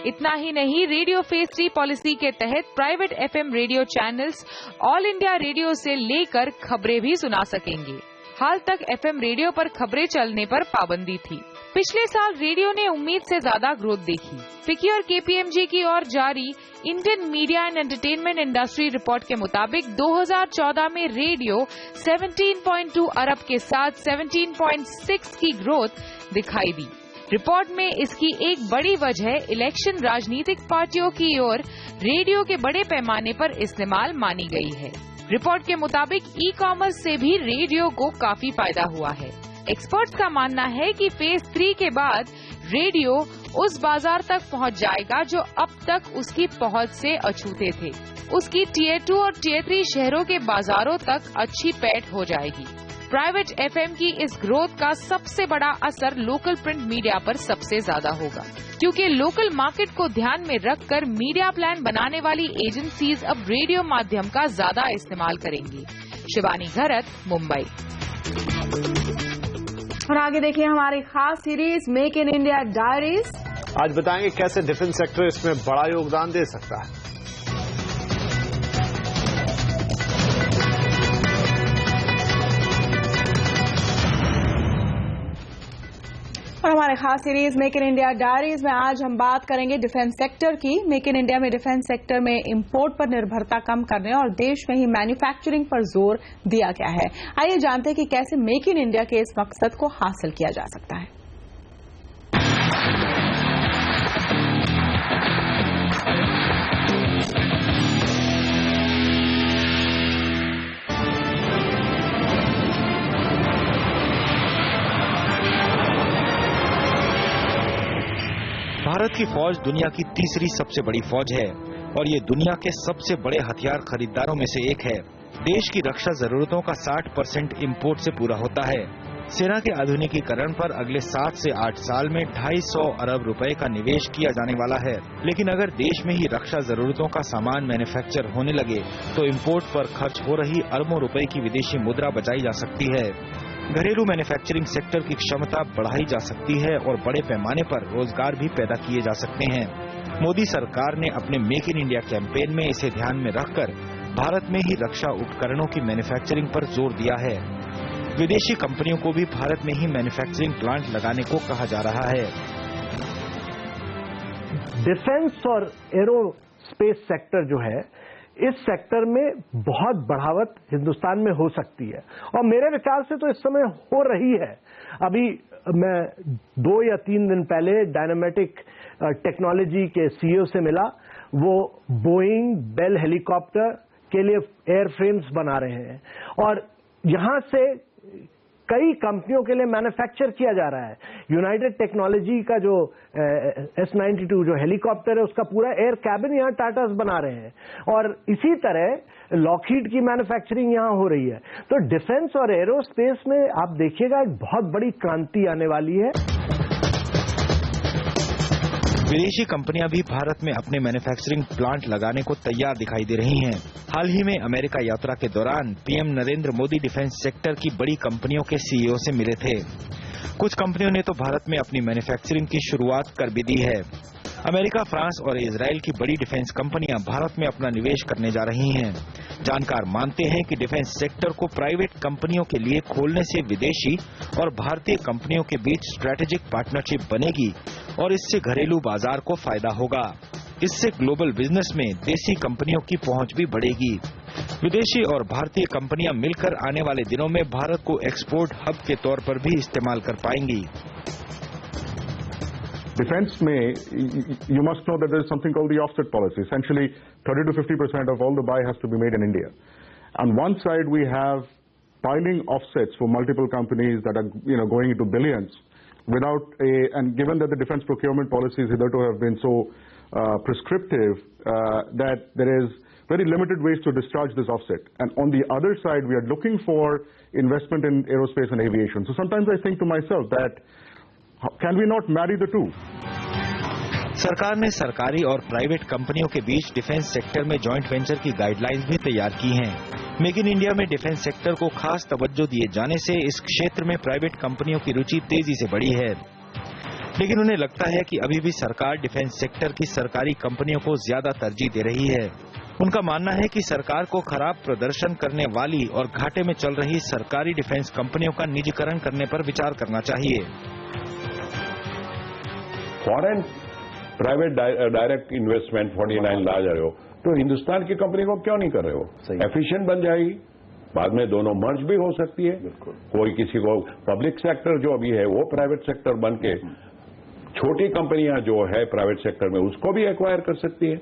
इतना ही नहीं, रेडियो फेज 3 पॉलिसी के तहत private FM radio channels all India radio से लेकर खबरें भी सुना सकेंगे। हाल तक FM रेडियो पर खबरें चलने पर पाबंदी थी। पिछले साल रेडियो ने उम्मीद से ज्यादा ग्रोथ देखी। फिक्की और KPMG की ओर जारी Indian media and entertainment industry report के मुताबिक 2014 में रेडियो 17.2 अरब के साथ 17.6 की ग्रोथ दिखाई दी। रिपोर्ट में इसकी एक बड़ी वजह इलेक्शन राजनीतिक पार्टियों की ओर रेडियो के बड़े पैमाने पर इस्तेमाल मानी गई है। रिपोर्ट के मुताबिक ई-कॉमर्स से भी रेडियो को काफी फायदा हुआ है। एक्सपर्ट्स का मानना है कि फेज 3 के बाद रेडियो उस बाजार तक पहुंच जाएगा जो अब तक उसकी पहुंच से अछूते थे। उसकी Tier 2 और Tier 3 शहरों के बाजारों तक अच्छी पैठ हो जाएगी। प्राइवेट FM की इस ग्रोथ का सबसे बड़ा असर लोकल प्रिंट मीडिया पर सबसे ज्यादा होगा, क्योंकि लोकल मार्केट को ध्यान में रखकर मीडिया प्लान बनाने वाली एजेंसीज अब रेडियो माध्यम का ज्यादा इस्तेमाल करेंगी। शिवानी घरत, मुंबई। और आगे देखिए हमारी खास series make in India diaries. आज बताएंगे कैसे डिफेंस सेक्टर इसमें बड़ा योगदान दे सकता है। और हमारे खास series make in India diaries में आज हम बात करेंगे डिफेंस सेक्टर की। मेक इन इंडिया में डिफेंस सेक्टर में इंपोर्ट पर निर्भरता कम करने और देश में ही मैन्युफैक्चरिंग पर जोर दिया गया है। आइए जानते हैं कि कैसे मेक इन इंडिया के इस मकसद को हासिल किया जा सकता है। भारत की फौज दुनिया की तीसरी सबसे बड़ी फौज है और ये दुनिया के सबसे बड़े हथियार खरीदारों में से एक है। देश की रक्षा जरूरतों का 60% इंपोर्ट से पूरा होता है। सेना के आधुनिकीकरण पर अगले 7 से 8 साल में 250 अरब रुपए का निवेश किया जाने वाला है। लेकिन अगर देश में ही रक्षा जरूरतों का सामान मैन्युफैक्चर होने लगे तो इंपोर्ट पर खर्च हो रही अरबों रुपए की विदेशी मुद्रा बचाई जा सकती है। घरेलू मैन्युफैक्चरिंग सेक्टर की क्षमता बढ़ाई जा सकती है और बड़े पैमाने पर रोजगार भी पैदा किए जा सकते हैं। मोदी सरकार ने अपने मेक इन इंडिया कैंपेन में इसे ध्यान में रखकर भारत में ही रक्षा उपकरणों की मैन्युफैक्चरिंग पर जोर दिया है। विदेशी कंपनियों को भी भारत में ही मैन्युफैक्चरिंग प्लांट लगाने को कहा जा रहा है। डिफेंस और एरोस्पेस सेक्टर जो है, इस सेक्टर में बहुत बढ़ावत हिंदुस्तान में हो सकती है और मेरे विचार से तो इस समय हो रही है। अभी मैं 2 या 3 दिन पहले डायनामेटिक टेक्नोलॉजी के CEO से मिला। वो बोइंग बेल हेलीकॉप्टर के लिए एयरफ्रेम्स बना रहे हैं और यहां से कई कंपनियों के लिए मैन्युफैक्चर किया जा रहा है। यूनाइटेड टेक्नोलॉजी का जो S-92 जो हेलीकॉप्टर है उसका पूरा एयर कैबिन यहाँ टाटास बना रहे हैं और इसी तरह लॉकहीड की मैन्युफैक्चरिंग यहाँ हो रही है। तो डिफेंस और एरोस्पेस में आप देखिएगा एक बहुत बड़ी क्रांति आने वाली है। विदेशी कंपनियां भी भारत में अपने मैन्युफैक्चरिंग प्लांट लगाने को तैयार दिखाई दे रही हैं। हाल ही में अमेरिका यात्रा के दौरान PM Narendra Modi defence sector की बड़ी कंपनियों के CEO से मिले थे। कुछ कंपनियों ने तो भारत में अपनी मैन्युफैक्चरिंग की शुरुआत कर भी दी है। अमेरिका, फ्रांस और इजराइल की बड़ी डिफेंस कंपनियां भारत में अपना निवेश करने जा रही हैं। जानकार मानते हैं कि डिफेंस सेक्टर को प्राइवेट कंपनियों के लिए खोलने से विदेशी और भारतीय कंपनियों के बीच स्ट्रेटेजिक पार्टनरशिप बनेगी और इससे घरेलू बाजार को फायदा होगा। इससे ग्लोबल बिजनेस में देसी कंपनियों की पहुंच भी बढ़ेगी। विदेशी और भारतीय कंपनियां मिलकर आने वाले दिनों में भारत को एक्सपोर्ट हब के तौर पर भी इस्तेमाल कर पाएंगी। Defense you must know that there is something called the offset policy. Essentially, 30 to 50% of all the buy has to be made in India. On one side, we have piling offsets for multiple companies that are, going into billions and given that the defense procurement policies hitherto have been so prescriptive that there is very limited ways to discharge this offset. And on the other side, we are looking for investment in aerospace and aviation. So sometimes I think to myself that can we not marry the two? सरकार ने सरकारी और प्राइवेट कंपनियों के बीच डिफेंस सेक्टर में जॉइंट वेंचर की गाइडलाइंस भी तैयार की हैं। मेक इन इंडिया में डिफेंस सेक्टर को खास तवज्जो दिए जाने से इस क्षेत्र में प्राइवेट कंपनियों की रुचि तेजी से बढ़ी है, लेकिन उन्हें लगता है कि अभी भी सरकार डिफेंस सेक्टर की सरकारी कंपनियों को ज्यादा तरजीह दे रही है। उनका मानना है कि सरकार को खराब प्रदर्शन करने वाली और घाटे में चल रही सरकारी डिफेंस कंपनियों का निजीकरण करने पर विचार करना चाहिए। फॉरेन प्राइवेट डायरेक्ट इन्वेस्टमेंट 49 ला जा रहे हो तो हिंदुस्तान की कंपनी को क्यों नहीं कर रहे हो? एफिशिएंट बन जाएगी, बाद में दोनों मर्ज भी हो सकती है। कोई किसी को पब्लिक सेक्टर जो अभी है वो प्राइवेट सेक्टर बन के छोटी कंपनियां जो है प्राइवेट सेक्टर में उसको भी एक्वायर कर सकती है।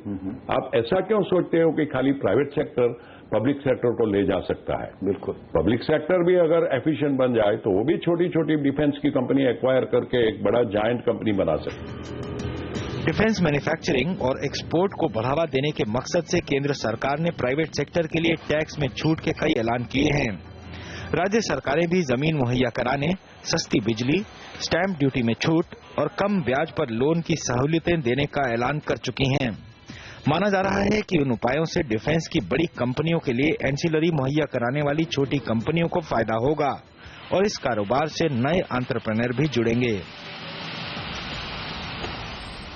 आप ऐसा क्यों सोचते हो कि खाली प्राइवेट सेक्टर पब्लिक सेक्टर को ले जा सकता है? बिल्कुल, पब्लिक सेक्टर भी अगर एफिशिएंट बन जाए तो वो भी छोटी छोटी डिफेंस की कंपनी एक्वायर करके एक बड़ा जायंट कंपनी बना सकती है। डिफेंस मैन्युफैक्चरिंग और एक्सपोर्ट को बढ़ावा देने के मकसद से केंद्र सरकार ने प्राइवेट सेक्टर के लिए टैक्स में छूट के कई ऐलान किए हैं। राज्य सरकारें भी जमीन मुहैया कराने, सस्ती बिजली, स्टैंप ड्यूटी में छूट और कम ब्याज पर लोन की सहूलियतें देने का ऐलान कर चुकी हैं। माना जा रहा है कि उन उपायों से डिफेंस की बड़ी कंपनियों के लिए एंसिलरी मुहैया कराने वाली छोटी कंपनियों को फायदा होगा और इस कारोबार से नए एंटरप्रेन्योर भी जुड़ेंगे।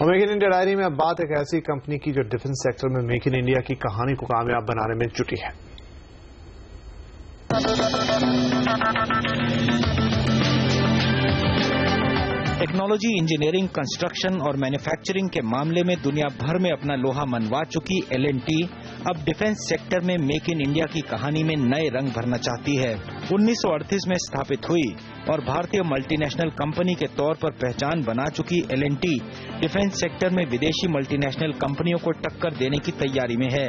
मेक इन इंडिया डायरी में अब बात एक ऐसी कंपनी की जो डिफेंस सेक्टर में मेक इन इंडिया की कहानी को कामयाब बनाने में जुटी है। टेक्नोलॉजी, इंजीनियरिंग, कंस्ट्रक्शन और मैन्युफैक्चरिंग के मामले में दुनिया भर में अपना लोहा मनवा चुकी L&T अब डिफेंस सेक्टर में मेक इन इंडिया की कहानी में नए रंग भरना चाहती है। 1938 में स्थापित हुई और भारतीय मल्टीनेशनल कंपनी के तौर पर पहचान बना चुकी L&T डिफेंस सेक्टर में विदेशी मल्टीनेशनल कंपनियों को टक्कर देने की तैयारी में है।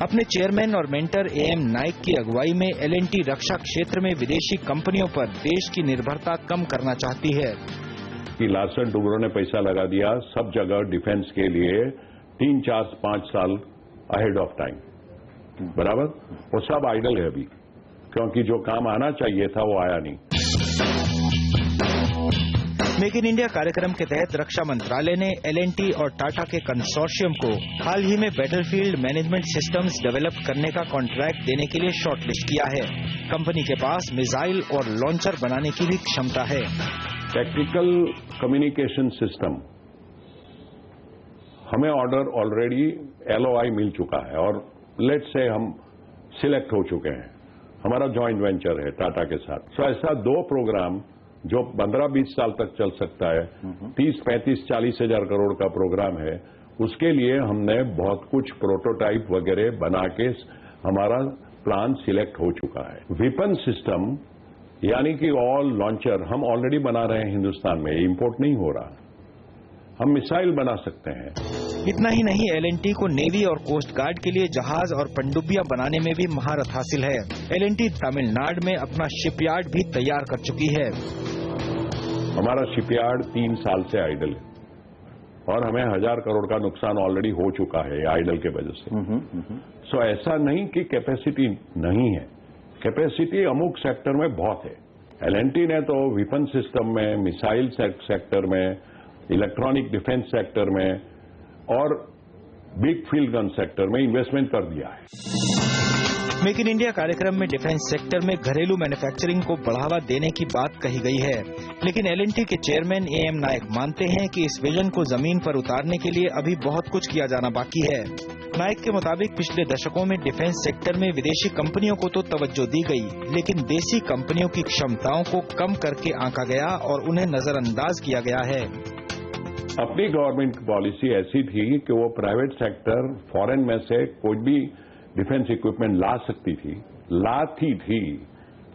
अपने चेयरमैन और मेंटर AM नाइक की अगुवाई में L&T रक्षा क्षेत्र में विदेशी कंपनियों पर देश की निर्भरता कम करना चाहती है। कि लार्सन टुब्रो ने पैसा लगा दिया सब जगह डिफेंस के लिए 3, 4, 5 साल अहेड ऑफ टाइम, बराबर। वो सब आइडल है अभी, क्योंकि जो काम आना चाहिए था वो आया नहीं। मेक इन इंडिया कार्यक्रम के तहत रक्षा मंत्रालय ने L&T और टाटा के कंसोर्शियम को हाल ही में बैटलफील्ड मैनेजमेंट सिस्टम्स डेवलप करने का कॉन्ट्रैक्ट देने के लिए शॉर्टलिस्ट किया है। कंपनी के पास मिसाइल और लॉन्चर बनाने की भी क्षमता है। टेक्निकल कम्युनिकेशन सिस्टम हमें ऑर्डर ऑलरेडी LOI मिल चुका है और लेट्स से हम सिलेक्ट हो चुके हैं। हमारा जॉइंट वेंचर है टाटा के साथ। तो ऐसा 2 प्रोग्राम जो 15-20 साल तक चल सकता है, 30, 35, 40 हजार करोड़ का प्रोग्राम है, उसके लिए हमने बहुत कुछ प्रोटोटाइप वगैरह बना के हमारा प्लान सिलेक्ट हो चुका है। वेपन सिस्टम यानी कि ऑल लॉन्चर हम ऑलरेडी बना रहे हैं हिंदुस्तान में, इंपोर्ट नहीं हो रहा। हम मिसाइल बना सकते हैं। इतना ही नहीं, L&T को नेवी और कोस्ट गार्ड के लिए जहाज और पनडुब्बियां बनाने में भी महारत हासिल है। L&T तमिलनाडु में अपना शिपयार्ड भी तैयार कर चुकी है। हमारा शिपयार्ड 3 साल से आइडल है और हमें 1000 करोड़ का नुकसान ऑलरेडी हो चुका है आइडल के वजह से। सो ऐसा नहीं कि कैपेसिटी नहीं है, कैपेसिटी अमुक सेक्टर में बहुत है। L&T ने तो वेपन सिस्टम में, मिसाइल सेक्टर में, इलेक्ट्रॉनिक डिफेंस सेक्टर में और बिग फील्ड गन सेक्टर में इन्वेस्टमेंट कर दिया है। मेक इन इंडिया कार्यक्रम में डिफेंस सेक्टर में घरेलू मैन्युफैक्चरिंग को बढ़ावा देने की बात कही गई है, लेकिन L&T के चेयरमैन AM नाइक मानते हैं कि इस विजन को जमीन पर उतारने के लिए अभी बहुत कुछ किया जाना बाकी है। नाइक के मुताबिक पिछले दशकों में डिफेंस सेक्टर में विदेशी कंपनियों को तो तवज्जो दी गई, लेकिन देसी कंपनियों की क्षमताओं को कम करके आंका गया और उन्हें नजरअंदाज किया गया है। अपनी गवर्नमेंट की पॉलिसी ऐसी थी कि वो प्राइवेट सेक्टर फॉरेन में से कोई भी डिफेंस इक्विपमेंट ला सकती थी, लाती थी,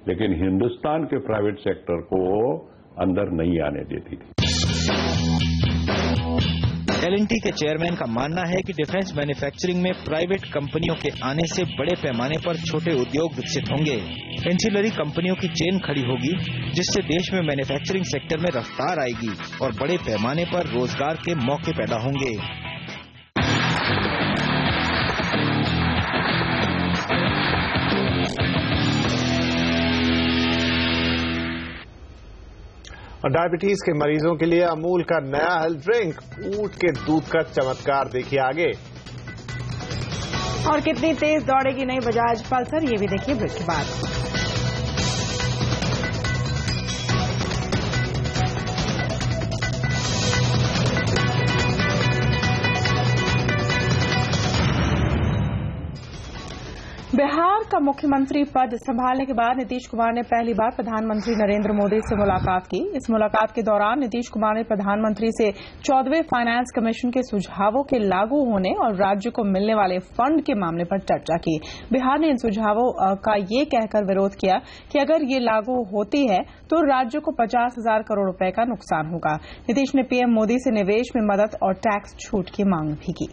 लेकिन हिंदुस्तान के प्राइवेट सेक्टर को अंदर नहीं आने देती थी। L&T के चेयरमैन का मानना है कि डिफेंस मैन्युफैक्चरिंग में प्राइवेट कंपनियों के आने से बड़े पैमाने पर छोटे उद्योग विकसित होंगे। एंसिलरी कंपनियों की चेन खड़ी होगी, जिससे देश में मैन्युफैक्चरिंग सेक्टर में रफ्तार आएगी और बड़े पैमाने पर रोजगार के मौके पैदा होंगे। और डायबिटीज के मरीजों के लिए अमूल का नया हेल्थ ड्रिंक ऊंट के दूध का चमत्कार, देखिए आगे। और कितनी तेज दौड़ेगी नई बजाज पल्सर, ये भी देखिए ब्रेक के बाद। बिहार का मुख्यमंत्री पद संभालने के बाद नीतीश कुमार ने पहली बार प्रधानमंत्री नरेंद्र मोदी से मुलाकात की। इस मुलाकात के दौरान नीतीश कुमार ने प्रधानमंत्री से 14वें फाइनेंस कमीशन के सुझावों के लागू होने और राज्य को मिलने वाले फंड के मामले पर चर्चा की। बिहार ने इन सुझावों का ये कहकर विरोध किया कि अगर ये लागू होती है तो राज्य को 50,000 करोड़ रुपए का नुकसान होगा। नीतीश ने पीएम मोदी से निवेश में मदद और टैक्स छूट की मांग भी की।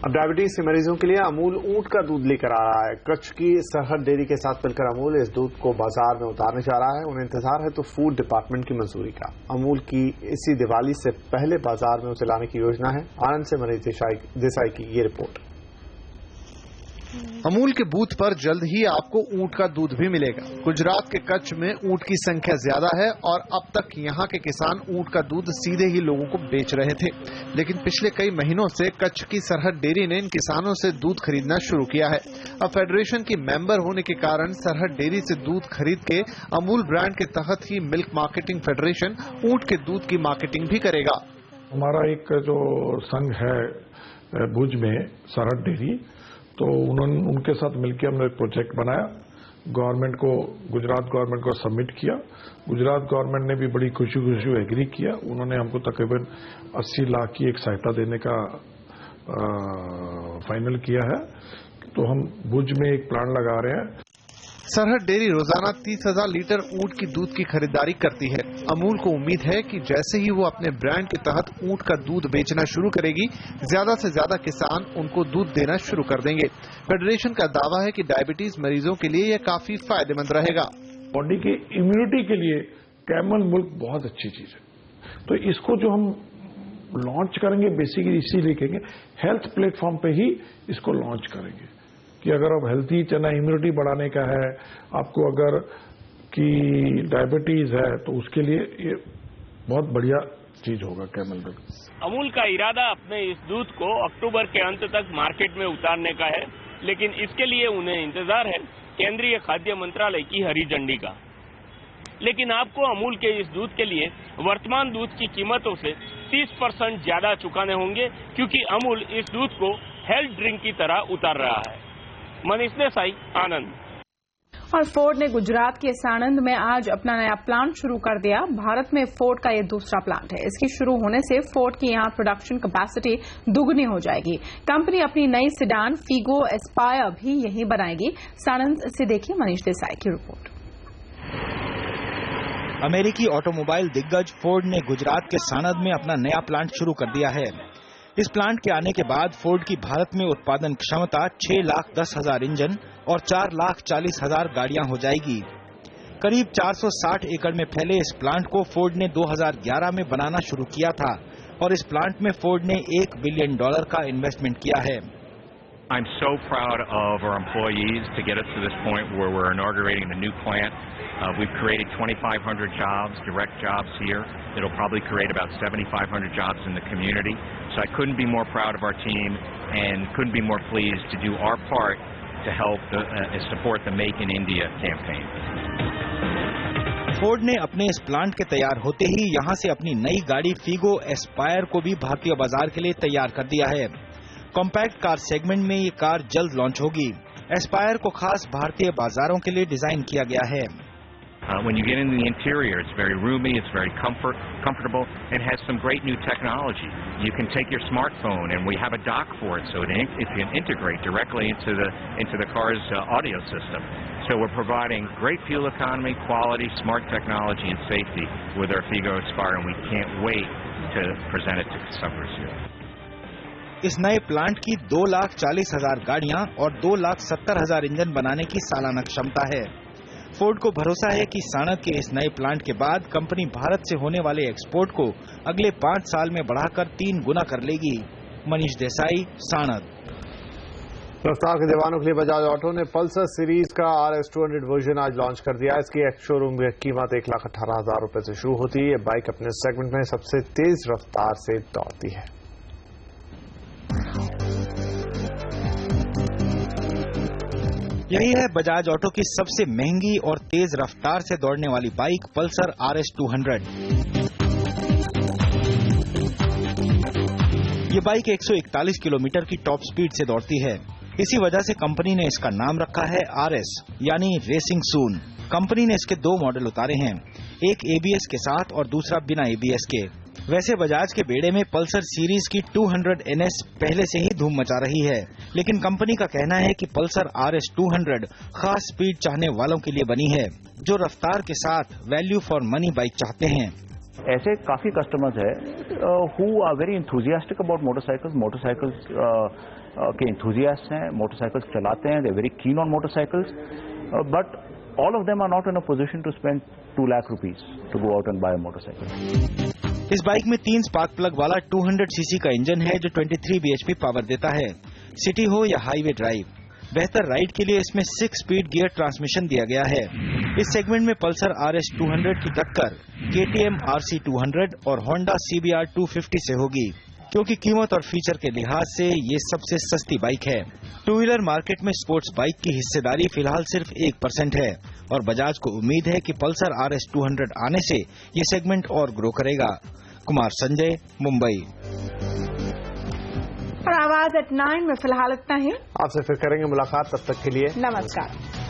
अब डायबिटीज के मरीजों के लिए अमूल ऊंट का दूध लेकर आ रहा है। कच्छ की सरहद डेयरी के साथ मिलकर अमूल इस दूध को बाजार में उतारने जा रहा है। उन्हें इंतजार है तो फूड डिपार्टमेंट की मंजूरी का। अमूल की इसी दिवाली से पहले बाजार में उसे लाने की योजना है। आनंद से मनीष देसाई की ये रिपोर्ट। अमूल के बूथ पर जल्द ही आपको ऊंट का दूध भी मिलेगा। गुजरात के कच्छ में ऊंट की संख्या ज्यादा है और अब तक यहाँ के किसान ऊंट का दूध सीधे ही लोगों को बेच रहे थे, लेकिन पिछले कई महीनों से कच्छ की सरहद डेयरी ने इन किसानों से दूध खरीदना शुरू किया है। अब फेडरेशन की मेंबर होने के कारण सरहद डेयरी से दूध खरीद के अमूल ब्रांड के तहत ही मिल्क मार्केटिंग फेडरेशन ऊंट के दूध की मार्केटिंग भी करेगा। हमारा एक जो संघ है भुज में सरहद डेयरी, तो उनके साथ मिलकर हमने एक प्रोजेक्ट बनाया, गवर्नमेंट को, गुजरात गवर्नमेंट को सबमिट किया। गुजरात गवर्नमेंट ने भी बड़ी खुशी एग्री किया। उन्होंने हमको तकरीबन 80 लाख की एक सहायता देने का फाइनल किया है। तो हम भुज में एक प्लांट लगा रहे हैं। सरहद डेयरी रोजाना 30,000 लीटर ऊंट की दूध की खरीदारी करती है। अमूल को उम्मीद है कि जैसे ही वो अपने ब्रांड के तहत ऊंट का दूध बेचना शुरू करेगी, ज्यादा से ज्यादा किसान उनको दूध देना शुरू कर देंगे। फेडरेशन का दावा है कि डायबिटीज मरीजों के लिए यह काफी फायदेमंद रहेगा। बॉडी की इम्यूनिटी के लिए कैमल मिल्क बहुत अच्छी चीज है। तो इसको जो हम लॉन्च करेंगे बेसिकली इसीलिए कहेंगे, हेल्थ प्लेटफॉर्म पे ही इसको लॉन्च करेंगे कि अगर आप हेल्थी चना इम्यूनिटी बढ़ाने का है, आपको अगर की डायबिटीज है, तो उसके लिए ये बहुत बढ़िया चीज होगा कैमल मिल्क। अमूल का इरादा अपने इस दूध को अक्टूबर के अंत तक मार्केट में उतारने का है, लेकिन इसके लिए उन्हें इंतजार है केंद्रीय खाद्य मंत्रालय की हरी झंडी का। लेकिन आपको अमूल के इस दूध के लिए वर्तमान दूध की कीमतों से 30% ज्यादा चुकाने होंगे, क्योंकि अमूल इस दूध को हेल्थ ड्रिंक की तरह उतार रहा है। मनीष देसाई, आनंद। और फोर्ड ने गुजरात के साणंद में आज अपना नया प्लांट शुरू कर दिया। भारत में फोर्ड का ये दूसरा प्लांट है। इसके शुरू होने से फोर्ड की यहां प्रोडक्शन कैपेसिटी दुगनी हो जाएगी। कंपनी अपनी नई सेडान फीगो एस्पायर भी यहीं बनाएगी। साणंद से देखिए मनीष देसाई की रिपोर्ट। अमेरिकी ऑटोमोबाइल दिग्गज फोर्ड ने गुजरात के साणंद में अपना नया प्लांट शुरू कर दिया है। इस प्लांट के आने के बाद फोर्ड की भारत में उत्पादन क्षमता 6,10,000 इंजन और 4,40,000 गाड़ियां हो जाएगी। करीब 460 एकड़ में फैले इस प्लांट को फोर्ड ने 2011 में बनाना शुरू किया था और इस प्लांट में फोर्ड ने $1 बिलियन का इन्वेस्टमेंट किया है। I'm so proud of our employees to get us to this point where we're inaugurating the new plant. We've created 2,500 jobs, direct jobs here. It'll probably create about 7,500 jobs in the community. So I couldn't be more proud of our team and couldn't be more pleased to do our part to help support the Make in India campaign. Ford ने अपने इस प्लांट के तैयार होते ही यहां से अपनी नई गाड़ी फीगो एस्पायर को भी भारतीय बाजार के लिए तैयार कर दिया है। कॉम्पैक्ट कार सेगमेंट में ये कार जल्द लॉन्च होगी। एस्पायर को खास भारतीय बाजारों के लिए डिजाइन किया गया है। When you get into the interior, it's very roomy, it's very comfortable, and has some great new technology. You can take your smartphone, and we have a dock for it, so it can integrate directly into the car's audio system. So we're providing great fuel economy, quality, smart technology, and safety with our Figo Aspire, and we can't wait to present it to customers here. इस नए प्लांट की 2,40,000 गाड़ियां और 2,70,000 इंजन बनाने की सालाना क्षमता है। फोर्ड को भरोसा है कि साणंद के इस नए प्लांट के बाद कंपनी भारत से होने वाले एक्सपोर्ट को अगले 5 साल में बढ़ाकर 3 गुना कर लेगी। मनीष देसाई, साणंद। रफ्तार के दीवानों के लिए बजाज ऑटो ने पल्सर सीरीज का RS 200 वर्जन आज लॉन्च कर दिया। इसकी एक शोरूम की कीमत 1,18,000 रुपए से शुरू होती है। ये बाइक अपने सेगमेंट में सबसे तेज रफ्तार से दौड़ती है। यही है बजाज ऑटो की सबसे महंगी और तेज रफ्तार से दौड़ने वाली बाइक पल्सर RS 200। ये बाइक 141 किलोमीटर की टॉप स्पीड से दौड़ती है। इसी वजह से कंपनी ने इसका नाम रखा है RS यानी रेसिंग सून। कंपनी ने इसके 2 मॉडल उतारे हैं, एक ABS के साथ और दूसरा बिना ABS के। वैसे बजाज के बेड़े में पल्सर सीरीज की 200 NS पहले से ही धूम मचा रही है, लेकिन कंपनी का कहना है कि पल्सर RS 200 खास स्पीड चाहने वालों के लिए बनी है, जो रफ्तार के साथ वैल्यू फॉर मनी बाइक चाहते हैं। ऐसे काफी कस्टमर्स है who are very enthusiastic about motorcycles के इंथुजियास्ट हैं, मोटरसाइकिल्स चलाते हैं, they are very keen on motorcycles, but all of them are not in a position to spend 2 lakh rupees to go out and buy a motorcycle. इस बाइक में 3 स्पार्क प्लग वाला 200 सीसी का इंजन है जो 23 bhp पावर देता है। सिटी हो या हाईवे ड्राइव, बेहतर राइड के लिए इसमें 6 स्पीड गियर ट्रांसमिशन दिया गया है। इस सेगमेंट में पल्सर RS 200 की टक्कर KTM RC 200 और Honda CBR 250 से होगी, क्योंकि कीमत और फीचर के लिहाज से ये सबसे सस्ती बाइक है। 2 व्हीलर मार्केट में स्पोर्ट्स बाइक की हिस्सेदारी फिलहाल सिर्फ 1% है और बजाज को उम्मीद है कि पल्सर RS 200 आने से ये सेगमेंट और ग्रो करेगा। कुमार संजय, मुंबई। और आवाज एट 9 में फिलहाल इतना ही। आपसे फिर करेंगे मुलाकात, तब तक के लिए नमस्कार।